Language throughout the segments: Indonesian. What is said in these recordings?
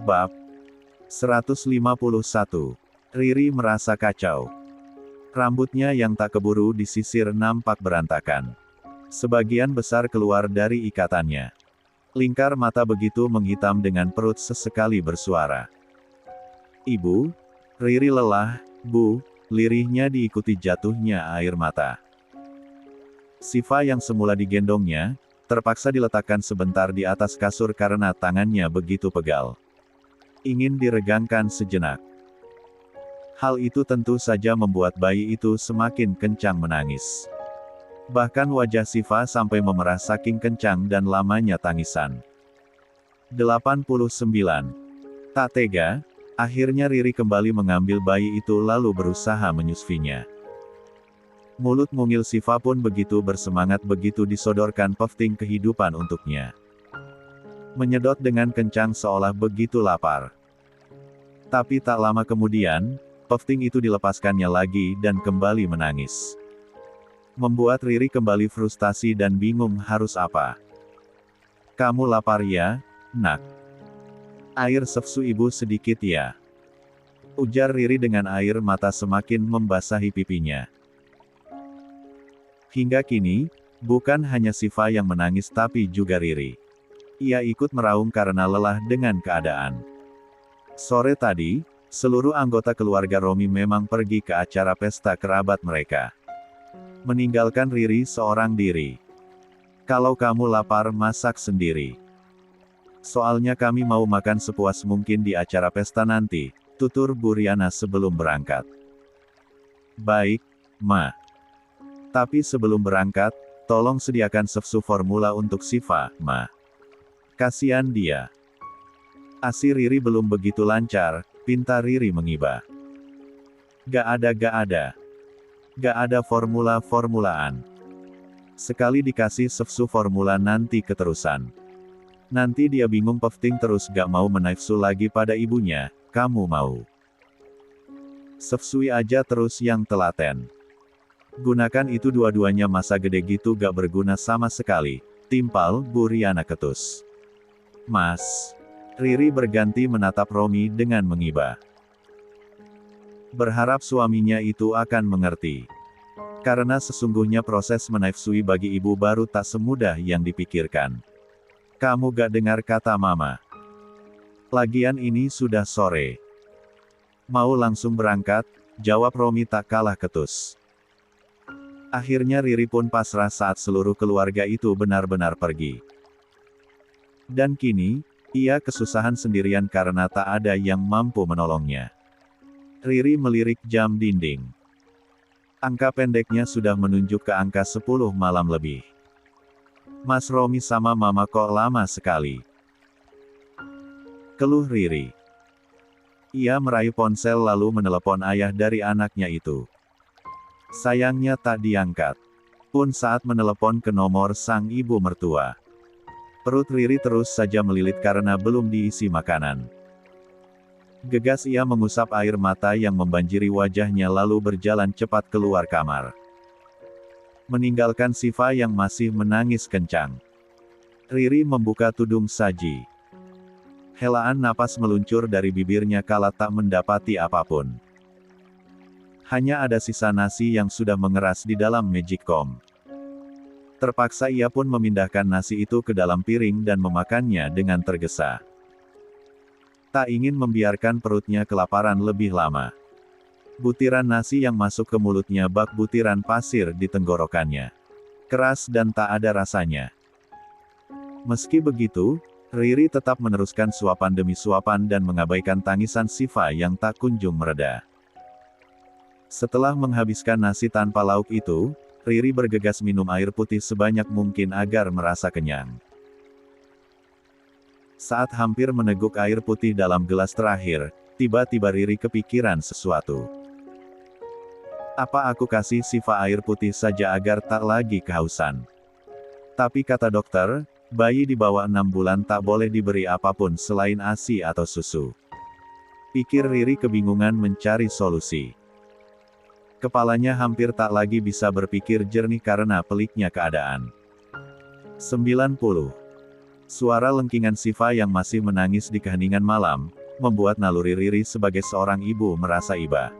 Bab 151. Riri merasa kacau. Rambutnya yang tak keburu disisir nampak berantakan. Sebagian besar keluar dari ikatannya. Lingkar mata begitu menghitam dengan perut sesekali bersuara. "Ibu?" Riri lelah, "Bu." Lirihnya diikuti jatuhnya air mata. Siva yang semula digendongnya, terpaksa diletakkan sebentar di atas kasur karena tangannya begitu pegal. Ingin diregangkan sejenak. Hal itu tentu saja membuat bayi itu semakin kencang menangis. Bahkan wajah Siva sampai memerah saking kencang dan lamanya tangisan. 89. Tak tega, akhirnya Riri kembali mengambil bayi itu lalu berusaha menyusuinya. Mulut mungil Siva pun begitu bersemangat begitu disodorkan pefting kehidupan untuknya. Menyedot dengan kencang seolah begitu lapar. Tapi tak lama kemudian, pefting itu dilepaskannya lagi dan kembali menangis. Membuat Riri kembali frustasi dan bingung harus apa. "Kamu lapar ya, nak? Air sefsu ibu sedikit ya?" ujar Riri dengan air mata semakin membasahi pipinya. Hingga kini, bukan hanya Siva yang menangis tapi juga Riri. Ia ikut meraung karena lelah dengan keadaan. Sore tadi, seluruh anggota keluarga Romi memang pergi ke acara pesta kerabat mereka. Meninggalkan Riri seorang diri. "Kalau kamu lapar masak sendiri. Soalnya kami mau makan sepuas mungkin di acara pesta nanti," tutur Bu Riana sebelum berangkat. "Baik, Ma. Tapi sebelum berangkat, tolong sediakan sefsu formula untuk Siva, Ma. Kasian dia." Asi Riri belum begitu lancar, pinta Riri mengiba. Gak ada. Gak ada formula-formulaan. Sekali dikasih sefsu formula nanti keterusan. Nanti dia bingung pefting terus gak mau menafsu lagi pada ibunya, kamu mau. Sefsui aja terus yang telaten. Gunakan itu dua-duanya masa gede gitu gak berguna sama sekali, timpal Bu Riana ketus. "Mas." Riri berganti menatap Romi dengan mengiba. Berharap suaminya itu akan mengerti. Karena sesungguhnya proses menafsui bagi ibu baru tak semudah yang dipikirkan. "Kamu gak dengar kata Mama? Lagian ini sudah sore. Mau langsung berangkat?" jawab Romi tak kalah ketus. Akhirnya Riri pun pasrah saat seluruh keluarga itu benar-benar pergi. Dan kini, ia kesusahan sendirian karena tak ada yang mampu menolongnya. Riri melirik jam dinding. Angka pendeknya sudah menunjuk ke angka 10 malam lebih. "Mas Romi sama Mama kok lama sekali?" keluh Riri. Ia meraih ponsel lalu menelepon ayah dari anaknya itu. Sayangnya tak diangkat. Pun saat menelepon ke nomor sang ibu mertua. Perut Riri terus saja melilit karena belum diisi makanan. Gegas ia mengusap air mata yang membanjiri wajahnya lalu berjalan cepat keluar kamar. Meninggalkan Siva yang masih menangis kencang. Riri membuka tudung saji. Helaan napas meluncur dari bibirnya kala tak mendapati apapun. Hanya ada sisa nasi yang sudah mengeras di dalam magicom. Terpaksa ia pun memindahkan nasi itu ke dalam piring dan memakannya dengan tergesa. Tak ingin membiarkan perutnya kelaparan lebih lama. Butiran nasi yang masuk ke mulutnya bak butiran pasir di tenggorokannya. Keras dan tak ada rasanya. Meski begitu, Riri tetap meneruskan suapan demi suapan dan mengabaikan tangisan Siva yang tak kunjung mereda. Setelah menghabiskan nasi tanpa lauk itu, Riri bergegas minum air putih sebanyak mungkin agar merasa kenyang. Saat hampir meneguk air putih dalam gelas terakhir, tiba-tiba Riri kepikiran sesuatu. Apa aku kasih Siva air putih saja agar tak lagi kehausan? Tapi kata dokter, bayi di bawah 6 bulan tak boleh diberi apapun selain ASI atau susu. Pikir Riri kebingungan mencari solusi. Kepalanya hampir tak lagi bisa berpikir jernih karena peliknya keadaan. 90. Suara lengkingan Siva yang masih menangis di keheningan malam, membuat naluri Riri sebagai seorang ibu merasa iba.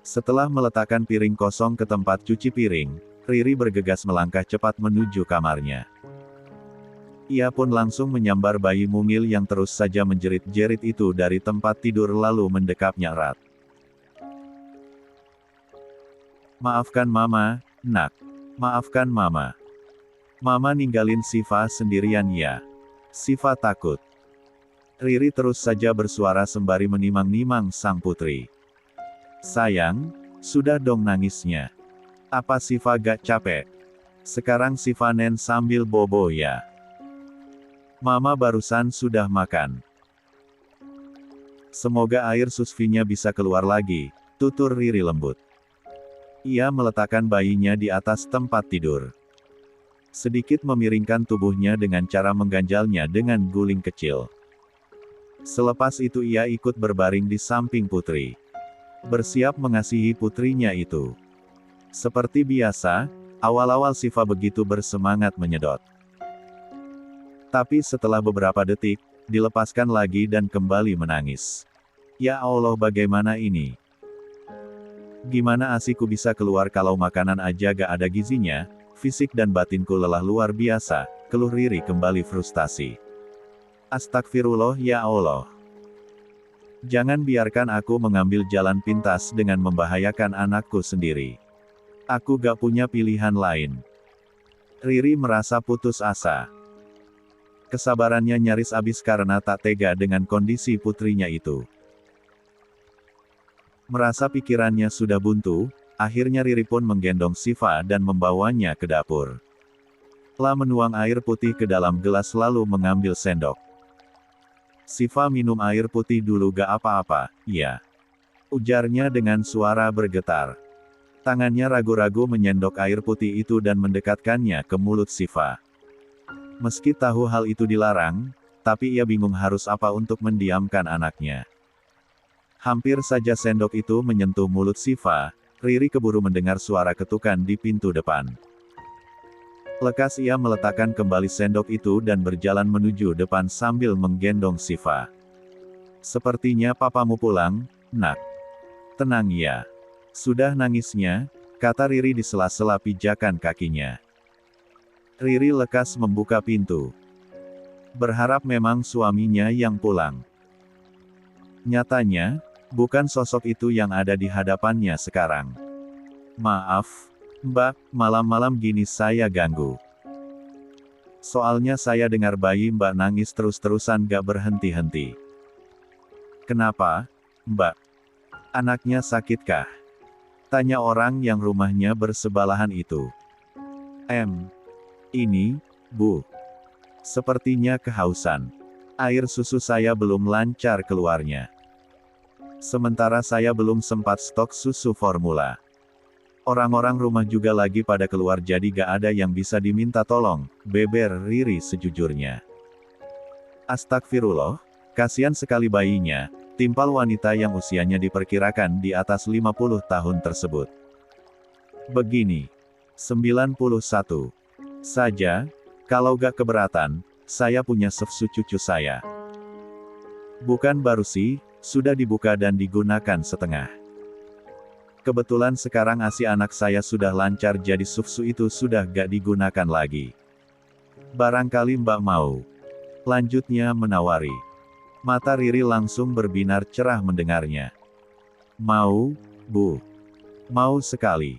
Setelah meletakkan piring kosong ke tempat cuci piring, Riri bergegas melangkah cepat menuju kamarnya. Ia pun langsung menyambar bayi mungil yang terus saja menjerit-jerit itu dari tempat tidur lalu mendekapnya erat. "Maafkan Mama, Nak. Maafkan Mama. Mama ninggalin Siva sendirian ya. Siva takut." Riri terus saja bersuara sembari menimang-nimang sang putri. "Sayang, sudah dong nangisnya. Apa Siva gak capek? Sekarang Siva nen sambil bobo ya. Mama barusan sudah makan. Semoga air susvinya bisa keluar lagi," tutur Riri lembut. Ia meletakkan bayinya di atas tempat tidur. Sedikit memiringkan tubuhnya dengan cara mengganjalnya dengan guling kecil. Selepas itu ia ikut berbaring di samping putri. Bersiap mengasihi putrinya itu. Seperti biasa, awal-awal Siva begitu bersemangat menyedot. Tapi setelah beberapa detik, dilepaskan lagi dan kembali menangis. "Ya Allah, bagaimana ini? Gimana asiku bisa keluar kalau makanan aja gak ada gizinya? Fisik dan batinku lelah luar biasa," keluh Riri kembali frustasi. "Astagfirullah ya Allah. Jangan biarkan aku mengambil jalan pintas dengan membahayakan anakku sendiri. Aku gak punya pilihan lain." Riri merasa putus asa. Kesabarannya nyaris habis karena tak tega dengan kondisi putrinya itu. Merasa pikirannya sudah buntu, akhirnya Riri pun menggendong Siva dan membawanya ke dapur. Lah menuang air putih ke dalam gelas lalu mengambil sendok. "Siva minum air putih dulu gak apa-apa, ya?" ujarnya dengan suara bergetar. Tangannya ragu-ragu menyendok air putih itu dan mendekatkannya ke mulut Siva. Meski tahu hal itu dilarang, tapi ia bingung harus apa untuk mendiamkan anaknya. Hampir saja sendok itu menyentuh mulut Siva, Riri keburu mendengar suara ketukan di pintu depan. Lekas ia meletakkan kembali sendok itu dan berjalan menuju depan sambil menggendong Siva. "Sepertinya papamu pulang, Nak. Tenang ya. Sudah nangisnya," kata Riri di sela-sela pijakan kakinya. Riri lekas membuka pintu. Berharap memang suaminya yang pulang. Nyatanya, bukan sosok itu yang ada di hadapannya sekarang. "Maaf, Mbak, malam-malam gini saya ganggu. Soalnya saya dengar bayi Mbak nangis terus-terusan gak berhenti-henti." "Kenapa, Mbak? Anaknya sakitkah?" tanya orang yang rumahnya bersebelahan itu. Ini, Bu. Sepertinya kehausan. Air susu saya belum lancar keluarnya. Sementara saya belum sempat stok susu formula. Orang-orang rumah juga lagi pada keluar jadi gak ada yang bisa diminta tolong," beber Riri sejujurnya. "Astagfirullah, kasihan sekali bayinya," timpal wanita yang usianya diperkirakan di atas 50 tahun tersebut. "Begini, 91 saja, kalau gak keberatan, saya punya susu cucu saya. Bukan baru sih, sudah dibuka dan digunakan setengah. Kebetulan sekarang ASI anak saya sudah lancar jadi susu itu sudah gak digunakan lagi. Barangkali Mbak mau?" lanjutnya menawari. Mata Riri langsung berbinar cerah mendengarnya. "Mau, Bu. Mau sekali.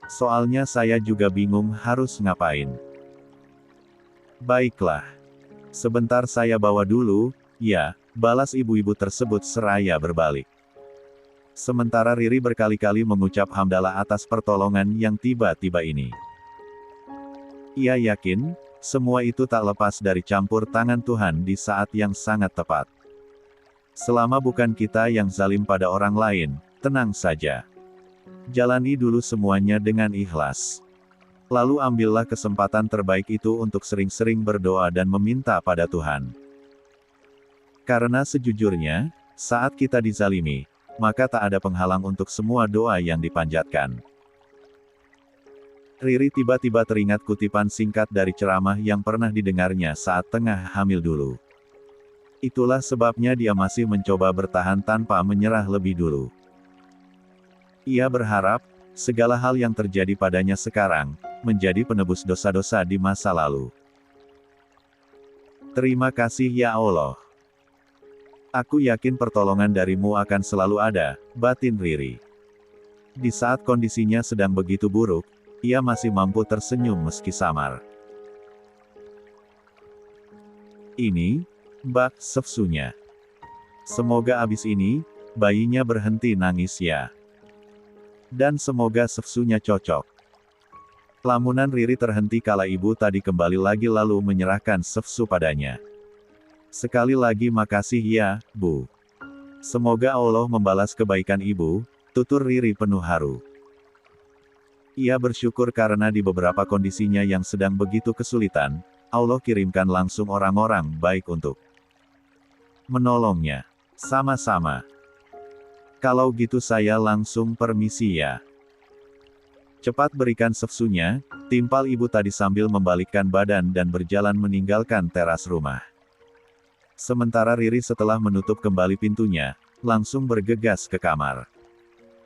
Soalnya saya juga bingung harus ngapain." "Baiklah. Sebentar saya bawa dulu, ya," balas ibu-ibu tersebut seraya berbalik. Sementara Riri berkali-kali mengucap hamdalah atas pertolongan yang tiba-tiba ini. Ia yakin, semua itu tak lepas dari campur tangan Tuhan di saat yang sangat tepat. Selama bukan kita yang zalim pada orang lain, tenang saja. Jalani dulu semuanya dengan ikhlas. Lalu ambillah kesempatan terbaik itu untuk sering-sering berdoa dan meminta pada Tuhan. Karena sejujurnya, saat kita dizalimi, maka tak ada penghalang untuk semua doa yang dipanjatkan. Riri tiba-tiba teringat kutipan singkat dari ceramah yang pernah didengarnya saat tengah hamil dulu. Itulah sebabnya dia masih mencoba bertahan tanpa menyerah lebih dulu. Ia berharap, segala hal yang terjadi padanya sekarang, menjadi penebus dosa-dosa di masa lalu. Terima kasih ya Allah. Aku yakin pertolongan darimu akan selalu ada, batin Riri. Di saat kondisinya sedang begitu buruk, ia masih mampu tersenyum meski samar. Ini, Mbak, Sefsunya. Semoga abis ini, bayinya berhenti nangis ya. Dan semoga Sefsunya cocok. Lamunan Riri terhenti kala ibu tadi kembali lagi lalu menyerahkan Sefsu padanya. Sekali lagi makasih ya, Bu. Semoga Allah membalas kebaikan ibu, tutur Riri penuh haru. Ia bersyukur karena di beberapa kondisinya yang sedang begitu kesulitan, Allah kirimkan langsung orang-orang baik untuk menolongnya. Sama-sama. Kalau gitu saya langsung permisi ya. Cepat berikan Sefsunya, timpal ibu tadi sambil membalikkan badan dan berjalan meninggalkan teras rumah. Sementara Riri setelah menutup kembali pintunya, langsung bergegas ke kamar.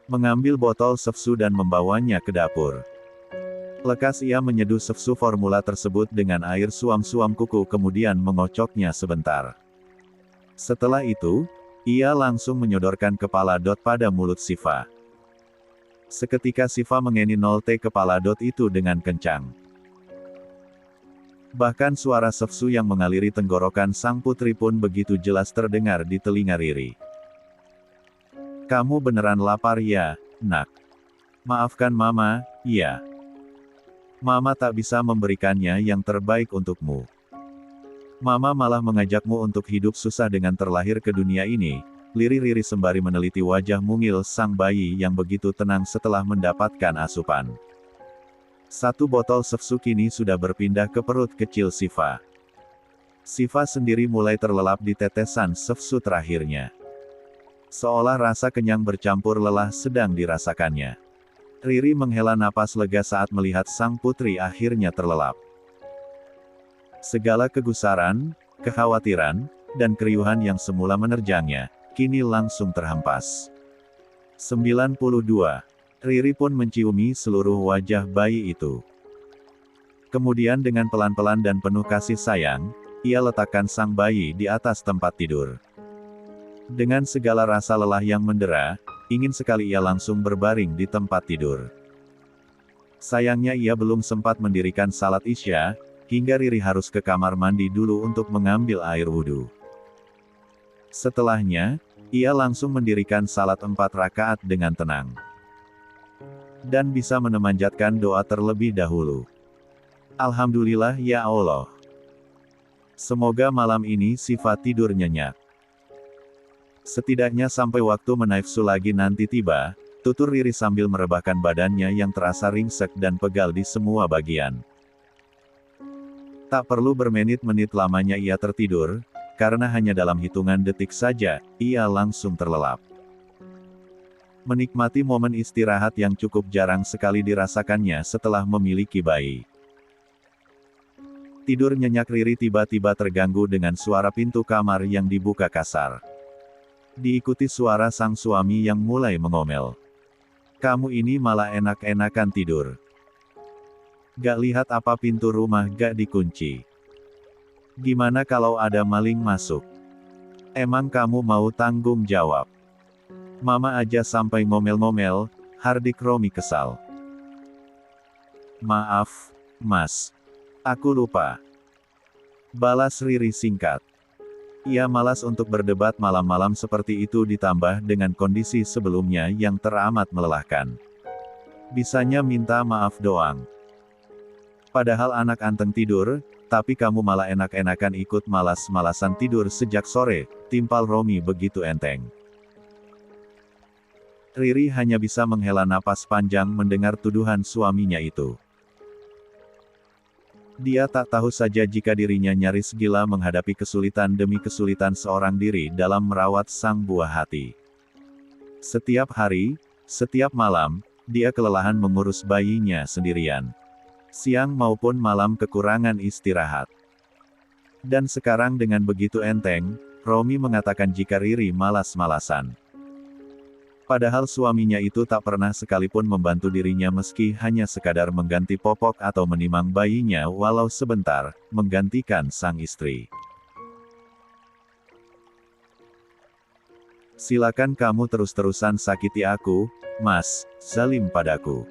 Mengambil botol Sefsu dan membawanya ke dapur. Lekas ia menyeduh Sefsu formula tersebut dengan air suam-suam kuku kemudian mengocoknya sebentar. Setelah itu, ia langsung menyodorkan kepala Dot pada mulut Siva. Seketika Siva mengeni nolte kepala Dot itu dengan kencang. Bahkan suara Sefsu yang mengaliri tenggorokan sang putri pun begitu jelas terdengar di telinga Riri. Kamu beneran lapar ya, nak? Maafkan Mama, ya. Mama tak bisa memberikannya yang terbaik untukmu. Mama malah mengajakmu untuk hidup susah dengan terlahir ke dunia ini, lirih Riri sembari meneliti wajah mungil sang bayi yang begitu tenang setelah mendapatkan asupan. Satu botol Sefsu kini sudah berpindah ke perut kecil Siva. Siva sendiri mulai terlelap di tetesan Sefsu terakhirnya. Seolah rasa kenyang bercampur lelah sedang dirasakannya. Riri menghela napas lega saat melihat sang putri akhirnya terlelap. Segala kegusaran, kekhawatiran, dan keriuhan yang semula menerjangnya, kini langsung terhempas. 92. Riri pun menciumi seluruh wajah bayi itu. Kemudian dengan pelan-pelan dan penuh kasih sayang, ia letakkan sang bayi di atas tempat tidur. Dengan segala rasa lelah yang mendera, ingin sekali ia langsung berbaring di tempat tidur. Sayangnya ia belum sempat mendirikan salat Isya, hingga Riri harus ke kamar mandi dulu untuk mengambil air wudhu. Setelahnya, ia langsung mendirikan salat 4 rakaat dengan tenang. Dan bisa menemanjatkan doa terlebih dahulu. Alhamdulillah ya Allah. Semoga malam ini Siva tidur nyenyak. Setidaknya sampai waktu menaifsu lagi nanti tiba, tutur Riri sambil merebahkan badannya yang terasa ringsek dan pegal di semua bagian. Tak perlu bermenit-menit lamanya ia tertidur, karena hanya dalam hitungan detik saja, ia langsung terlelap. Menikmati momen istirahat yang cukup jarang sekali dirasakannya setelah memiliki bayi. Tidur nyenyak Riri tiba-tiba terganggu dengan suara pintu kamar yang dibuka kasar. Diikuti suara sang suami yang mulai mengomel. Kamu ini malah enak-enakan tidur. Gak lihat apa pintu rumah gak dikunci? Gimana kalau ada maling masuk? Emang kamu mau tanggung jawab? Mama aja sampai ngomel-ngomel, hardik Romi kesal. Maaf, Mas. Aku lupa. Balas Riri singkat. Ia malas untuk berdebat malam-malam seperti itu ditambah dengan kondisi sebelumnya yang teramat melelahkan. Bisanya minta maaf doang. Padahal anak anteng tidur, tapi kamu malah enak-enakan ikut malas-malasan tidur sejak sore, timpal Romi begitu enteng. Riri hanya bisa menghela napas panjang mendengar tuduhan suaminya itu. Dia tak tahu saja jika dirinya nyaris gila menghadapi kesulitan demi kesulitan seorang diri dalam merawat sang buah hati. Setiap hari, setiap malam, dia kelelahan mengurus bayinya sendirian. siang maupun malam kekurangan istirahat. Dan sekarang dengan begitu enteng, Romi mengatakan jika Riri malas-malasan. Padahal suaminya itu tak pernah sekalipun membantu dirinya meski hanya sekadar mengganti popok atau menimang bayinya walau sebentar, menggantikan sang istri. Silakan kamu terus-terusan sakiti aku, Mas, zalim padaku.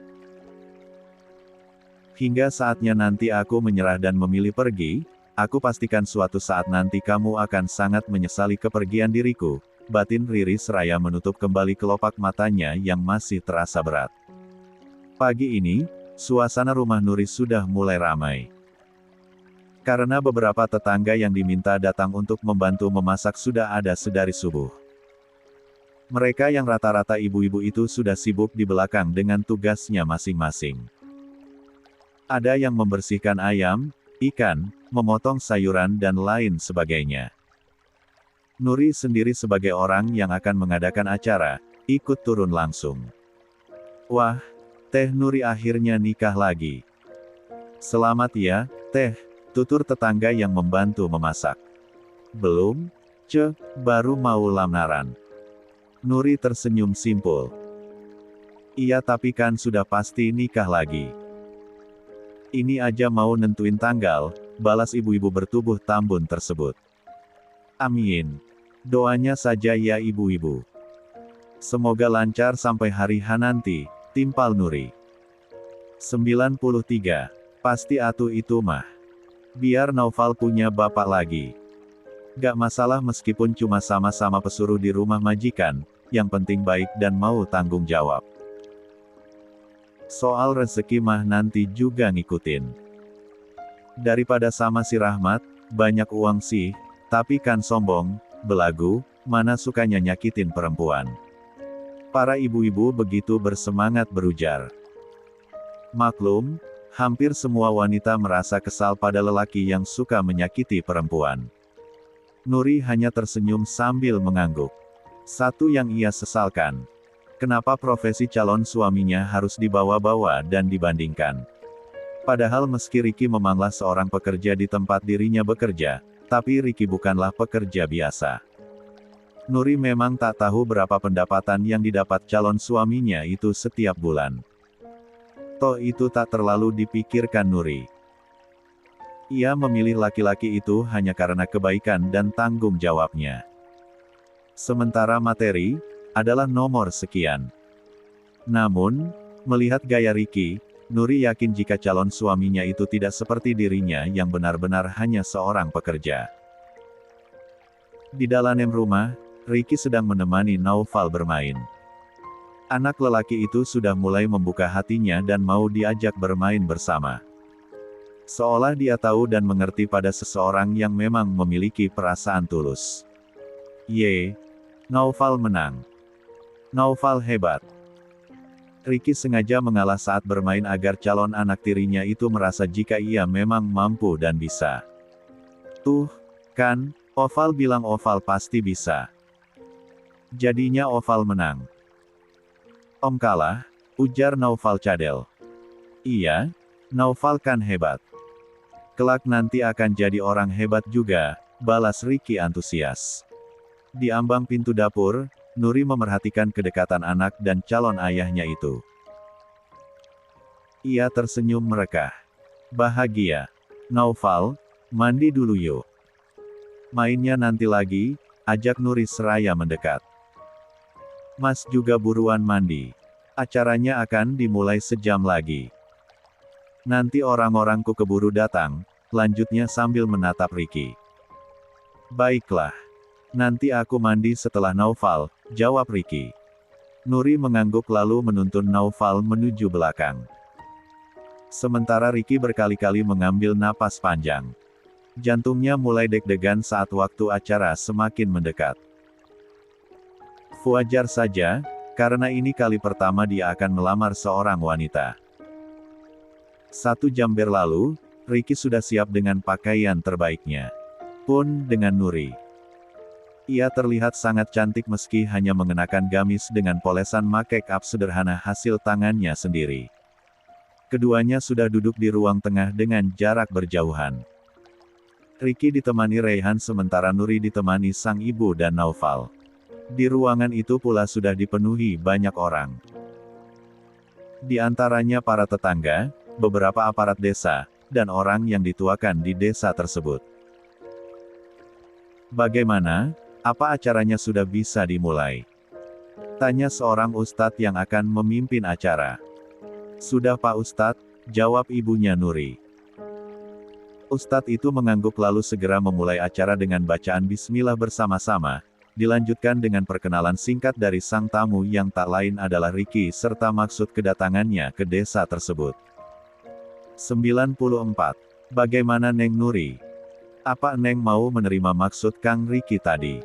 Hingga saatnya nanti aku menyerah dan memilih pergi, aku pastikan suatu saat nanti kamu akan sangat menyesali kepergian diriku, batin Riri seraya menutup kembali kelopak matanya yang masih terasa berat. Pagi ini, suasana rumah Nuri sudah mulai ramai. Karena beberapa tetangga yang diminta datang untuk membantu memasak sudah ada sedari subuh. Mereka yang rata-rata ibu-ibu itu sudah sibuk di belakang dengan tugasnya masing-masing. Ada yang membersihkan ayam, ikan, memotong sayuran dan lain sebagainya. Nuri sendiri sebagai orang yang akan mengadakan acara, ikut turun langsung. Wah, Teh Nuri akhirnya nikah lagi. Selamat ya, Teh, tutur tetangga yang membantu memasak. Belum, baru mau lamaran. Nuri tersenyum simpul. Iya tapi kan sudah pasti nikah lagi. Ini aja mau nentuin tanggal, balas ibu-ibu bertubuh tambun tersebut. Amin. Doanya saja ya ibu-ibu. Semoga lancar sampai hari H nanti, timpal Nuri. 93. Pasti atuh itu mah. Biar Naufal punya bapak lagi. Gak masalah meskipun cuma sama-sama pesuruh di rumah majikan, yang penting baik dan mau tanggung jawab. Soal rezeki mah nanti juga ngikutin. Daripada sama si Rahmat, banyak uang sih, tapi kan sombong, belagu, mana sukanya nyakitin perempuan. Para ibu-ibu begitu bersemangat berujar. Maklum, hampir semua wanita merasa kesal pada lelaki yang suka menyakiti perempuan. Nuri hanya tersenyum sambil mengangguk. Satu yang ia sesalkan. Kenapa profesi calon suaminya harus dibawa-bawa dan dibandingkan? Padahal meski Ricky memanglah seorang pekerja di tempat dirinya bekerja, tapi Ricky bukanlah pekerja biasa. Nuri memang tak tahu berapa pendapatan yang didapat calon suaminya itu setiap bulan. Toh itu tak terlalu dipikirkan Nuri. Ia memilih laki-laki itu hanya karena kebaikan dan tanggung jawabnya. Sementara materi adalah nomor sekian. Namun, melihat gaya Ricky, Nuri yakin jika calon suaminya itu tidak seperti dirinya yang benar-benar hanya seorang pekerja. Di dalam rumah, Ricky sedang menemani Naufal bermain. Anak lelaki itu sudah mulai membuka hatinya dan mau diajak bermain bersama. Seolah dia tahu dan mengerti pada seseorang yang memang memiliki perasaan tulus. Naufal menang. Naufal hebat. Ricky sengaja mengalah saat bermain agar calon anak tirinya itu merasa jika ia memang mampu dan bisa. Tuh, kan, Oval bilang Oval pasti bisa. Jadinya Oval menang. Om kalah, ujar Naufal cadel. Iya, Naufal kan hebat. Kelak nanti akan jadi orang hebat juga, balas Ricky antusias. Di ambang pintu dapur, Nuri memerhatikan kedekatan anak dan calon ayahnya itu. Ia tersenyum merekah. Bahagia. Naufal, mandi dulu yuk. Mainnya nanti lagi, ajak Nuri seraya mendekat. Mas juga buruan mandi. Acaranya akan dimulai sejam lagi. Nanti orang-orangku keburu datang, lanjutnya sambil menatap Ricky. Baiklah. Nanti aku mandi setelah Naufal, jawab Ricky. Nuri mengangguk lalu menuntun Naufal menuju belakang. Sementara Ricky berkali-kali mengambil napas panjang. Jantungnya mulai deg-degan saat waktu acara semakin mendekat. Wajar saja, karena ini kali pertama dia akan melamar seorang wanita. 1 jam berlalu, Ricky sudah siap dengan pakaian terbaiknya. Pun dengan Nuri. Ia terlihat sangat cantik meski hanya mengenakan gamis dengan polesan make up sederhana hasil tangannya sendiri. Keduanya sudah duduk di ruang tengah dengan jarak berjauhan. Ricky ditemani Reyhan sementara Nuri ditemani sang ibu dan Naufal. Di ruangan itu pula sudah dipenuhi banyak orang. Di antaranya para tetangga, beberapa aparat desa, dan orang yang dituakan di desa tersebut. Bagaimana? Apa acaranya sudah bisa dimulai? Tanya seorang ustadz yang akan memimpin acara. Sudah Pak Ustadz, jawab ibunya Nuri. Ustadz itu mengangguk lalu segera memulai acara dengan bacaan bismillah bersama-sama, dilanjutkan dengan perkenalan singkat dari sang tamu yang tak lain adalah Ricky serta maksud kedatangannya ke desa tersebut. 94. Bagaimana Neng Nuri? Apa Neng mau menerima maksud Kang Ricky tadi?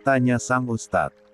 Tanya sang Ustadz.